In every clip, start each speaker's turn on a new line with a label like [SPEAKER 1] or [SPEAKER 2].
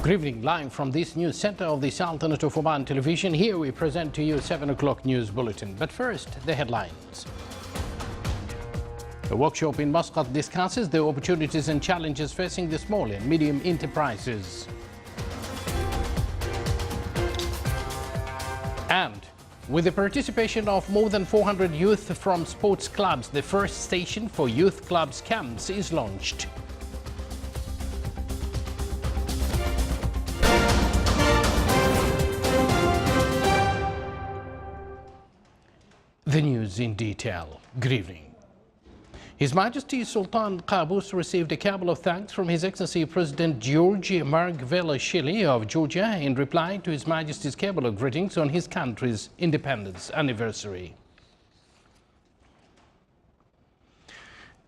[SPEAKER 1] Good evening, live from this news center of the Sultanate of Oman television. Here we present to you 7 o'clock news bulletin. But first, the headlines. A workshop in Muscat discusses the opportunities and challenges facing the small and medium enterprises. And with the participation of more than 400 youth from sports clubs, the first station for youth clubs camps is launched. The news in detail. Good evening. His Majesty Sultan Qaboos received a cabal of thanks from His Excellency President George Margvelashvili of Georgia in reply to His Majesty's cabal of greetings on his country's independence anniversary.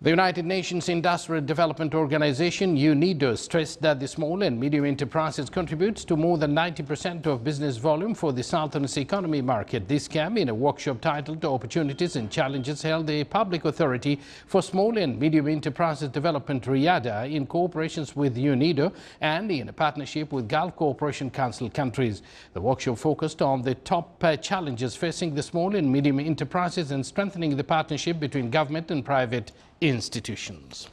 [SPEAKER 1] The United Nations Industrial Development Organization, UNIDO, stressed that the small and medium enterprises contributes to more than 90% of business volume for the Sultanate's economy market. This came in a workshop titled Opportunities and Challenges held the Public Authority for Small and Medium Enterprises Development, RIADA, in cooperation with UNIDO and in a partnership with Gulf Cooperation Council countries. The workshop focused on the top challenges facing the small and medium enterprises and strengthening the partnership between government and private institutions.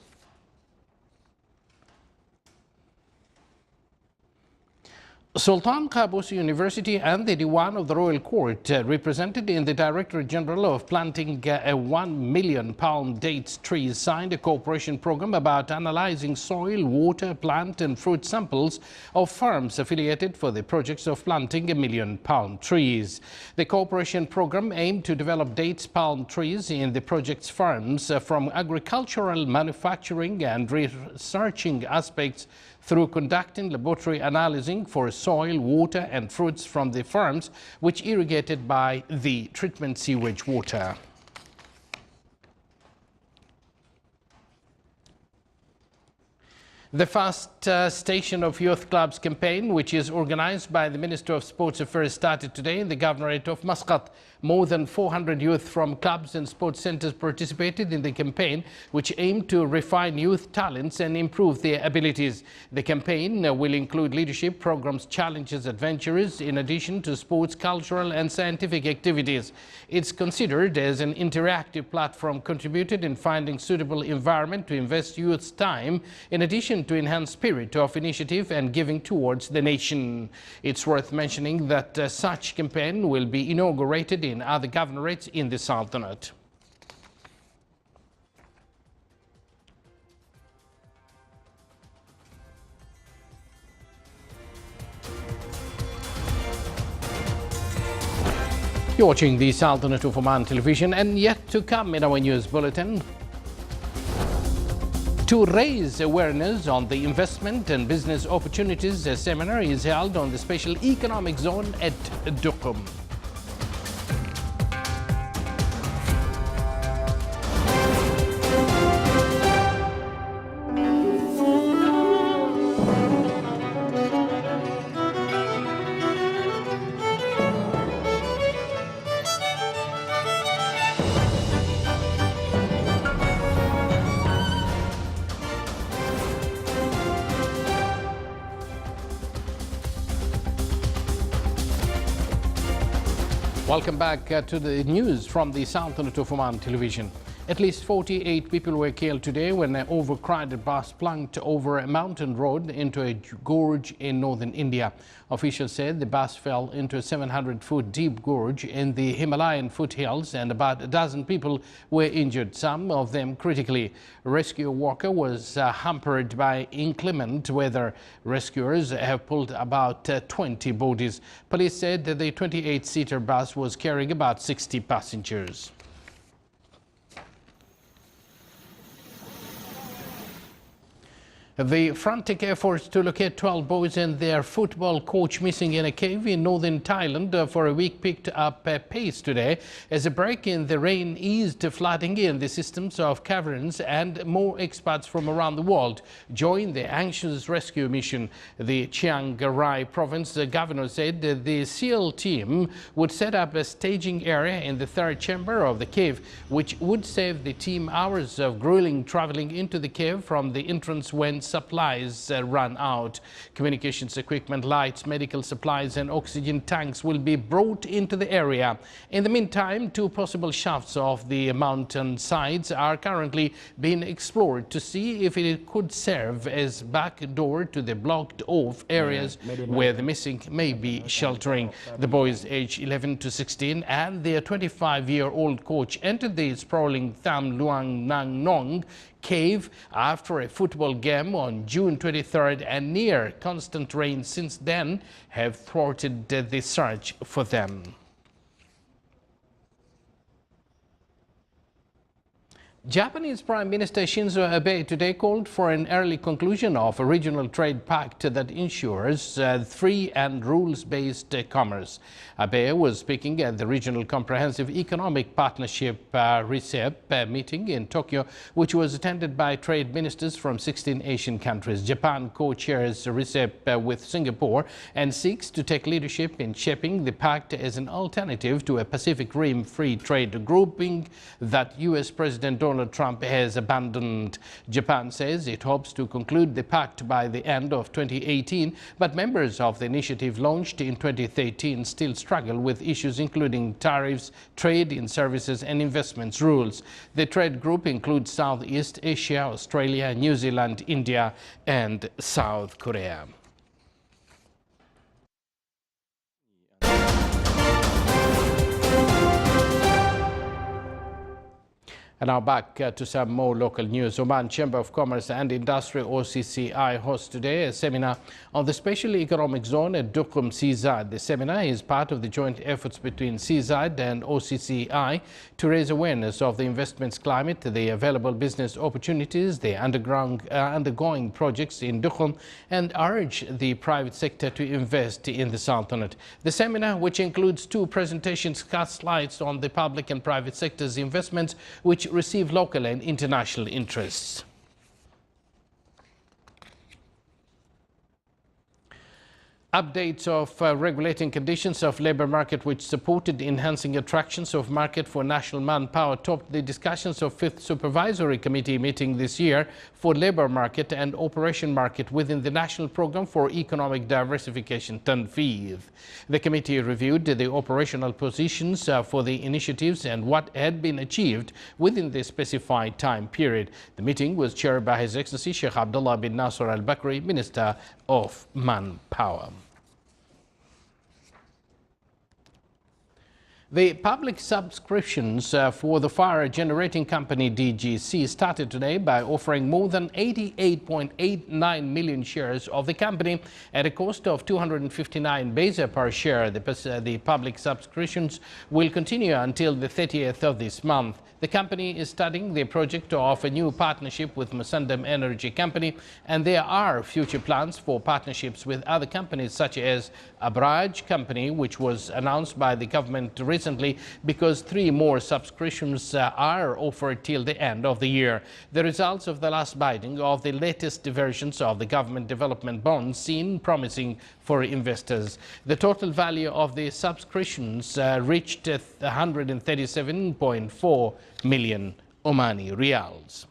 [SPEAKER 1] Sultan Qaboos University and the Diwan of the Royal Court, represented in the Director General of planting a 1 million palm dates trees, signed a cooperation program about analyzing soil, water, plant and fruit samples of farms affiliated for the projects of planting 1 million palm trees. The cooperation program aimed to develop dates palm trees in the project's farms from agricultural, manufacturing and researching aspects through conducting laboratory analyzing for soil, water and fruits from the farms, which irrigated by the treatment sewage water. The first station of Youth Clubs campaign, which is organized by the Minister of Sports Affairs, started today in the Governorate of Muscat. More than 400 youth from clubs and sports centers participated in the campaign, which aimed to refine youth talents and improve their abilities. The campaign will include leadership programs, challenges, adventures, in addition to sports, cultural and scientific activities. It's considered as an interactive platform contributed in finding suitable environment to invest youth's time, in addition to enhance spirit of initiative and giving towards the nation. It's worth mentioning that such campaign will be inaugurated in other governorates in the Sultanate. You're watching the Sultanate of Oman television, and yet to come in our news bulletin, to raise awareness on the investment and business opportunities, a seminar is held on the Special Economic Zone at Duqm. Welcome back to the news from the Sultanate of Oman television. At least 48 people were killed today when an overcrowded bus plunged over a mountain road into a gorge in northern India. Officials said the bus fell into a 700-foot deep gorge in the Himalayan foothills and about a dozen people were injured, some of them critically. A rescue worker was hampered by inclement weather. Rescuers have pulled about 20 bodies. Police said that the 28-seater bus was carrying about 60 passengers. The frantic efforts to locate 12 boys and their football coach missing in a cave in northern Thailand for a week picked up pace today as a break in the rain eased flooding in the systems of caverns, and more experts from around the world joined the anxious rescue mission. The Chiang Rai province governor said that the SEAL team would set up a staging area in the third chamber of the cave, which would save the team hours of grueling traveling into the cave from the entrance whence supplies run out. Communications equipment, lights, medical supplies and oxygen tanks will be brought into the area. In the meantime, two possible shafts of the mountain sides are currently being explored to see if it could serve as back door to the blocked off areas where the missing may be sheltering. The boys aged 11 to 16 and their 25-year-old coach entered the sprawling Tham Luang Nang Nong cave after a football game on June 23rd, and near constant rain since then have thwarted the search for them. Japanese Prime Minister Shinzo Abe today called for an early conclusion of a regional trade pact that ensures free and rules-based commerce. Abe was speaking at the Regional Comprehensive Economic Partnership RCEP meeting in Tokyo, which was attended by trade ministers from 16 Asian countries. Japan co-chairs RCEP with Singapore and seeks to take leadership in shaping the pact as an alternative to a Pacific Rim free trade grouping that U.S. President Donald Trump has abandoned. Japan says it hopes to conclude the pact by the end of 2018, but members of the initiative launched in 2013 still struggle with issues including tariffs, trade in services and investments rules. The trade group includes Southeast Asia, Australia, New Zealand, India and South Korea. And now back to some more local news. Oman Chamber of Commerce and Industry OCCI hosts today a seminar on the Special Economic Zone at Duqm CZ. The seminar is part of the joint efforts between CZ and OCCI to raise awareness of the investments climate, the available business opportunities, the undergoing projects in Duqm, and urge the private sector to invest in the Sultanate. The seminar, which includes two presentations, casts light on the public and private sector's investments, which receive local and international interests. Updates of regulating conditions of labour market which supported enhancing attractions of market for national manpower topped the discussions of 5th Supervisory Committee meeting this year for labour market and operation market within the National Programme for Economic Diversification (TANFID). The committee reviewed the operational positions for the initiatives and what had been achieved within the specified time period. The meeting was chaired by His Excellency Sheikh Abdullah bin Nasser Al Bakri, Minister of Manpower. The public subscriptions for the fire generating company DGC started today by offering more than 88.89 million shares of the company at a cost of 259 paisa per share. The public subscriptions will continue until the 30th of this month. The company is studying the project of a new partnership with Musandam Energy Company, and there are future plans for partnerships with other companies such as Abraj Company, which was announced by the government recently because 3 more subscriptions are offered till the end of the year. The results of the last bidding of the latest versions of the government development bonds seem promising for investors. The total value of the subscriptions reached 137.4 million Omani Riyals.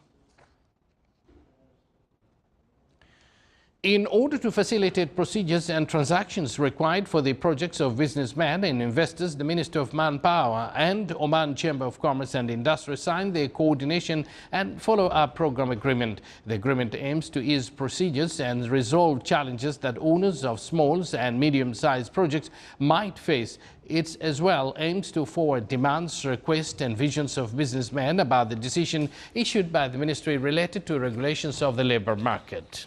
[SPEAKER 1] In order to facilitate procedures and transactions required for the projects of businessmen and investors, the Minister of Manpower and Oman Chamber of Commerce and Industry signed the Coordination and Follow-up Program Agreement. The agreement aims to ease procedures and resolve challenges that owners of small and medium-sized projects might face. It as well aims to forward demands, requests and visions of businessmen about the decision issued by the ministry related to regulations of the labour market.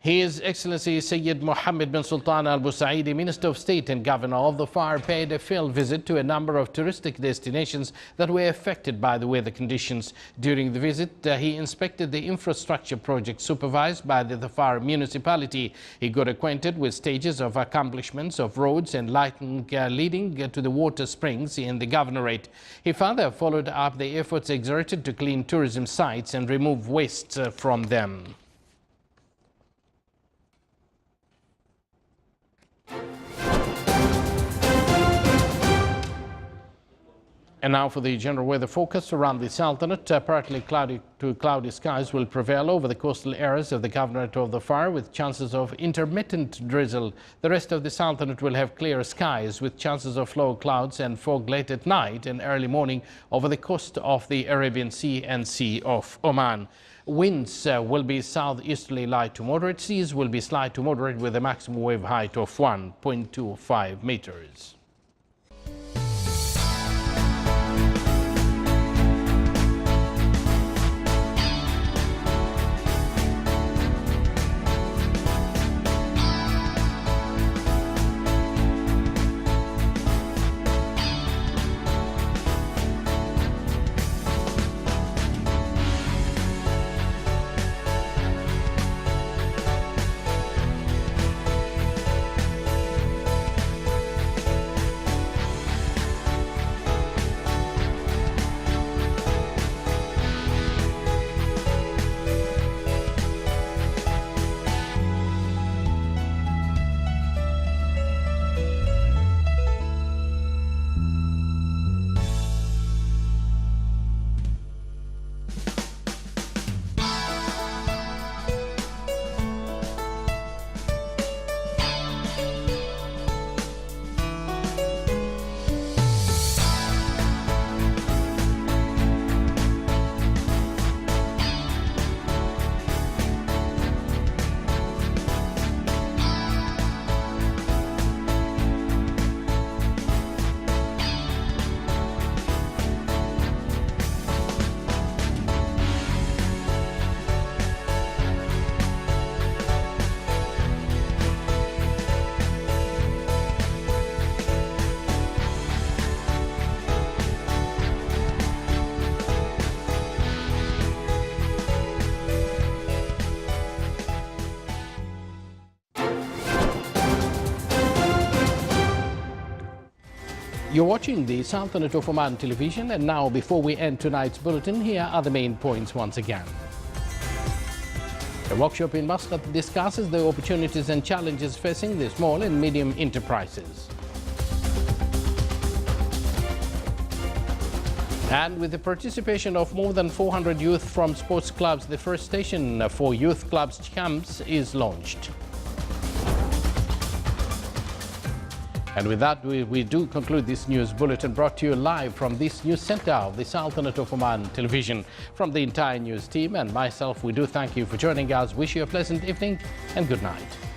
[SPEAKER 1] His Excellency Sayyid Mohammed bin Sultan Al Busaidi, Minister of State and Governor of the Fire, paid a field visit to a number of touristic destinations that were affected by the weather conditions. During the visit, he inspected the infrastructure project supervised by the Fire municipality. He got acquainted with stages of accomplishments of roads and lighting leading to the water springs in the governorate. He further followed up the efforts exerted to clean tourism sites and remove waste from them. And now for the general weather forecast around the Sultanate. Partly cloudy to cloudy skies will prevail over the coastal areas of the Governorate of the Far, with chances of intermittent drizzle. The rest of the Sultanate will have clear skies with chances of low clouds and fog late at night and early morning over the coast of the Arabian Sea and Sea of Oman. Winds will be southeasterly light to moderate. Seas will be slight to moderate with a maximum wave height of 1.25 meters. You're watching the Sultanate of Oman television, and now before we end tonight's bulletin, here are the main points once again. A workshop in Muscat discusses the opportunities and challenges facing the small and medium enterprises. And with the participation of more than 400 youth from sports clubs, the first station for youth clubs camps is launched. And with that, we do conclude this news bulletin brought to you live from this news center of the Sultanate of Oman television. From the entire news team and myself, we do thank you for joining us. Wish you a pleasant evening and good night.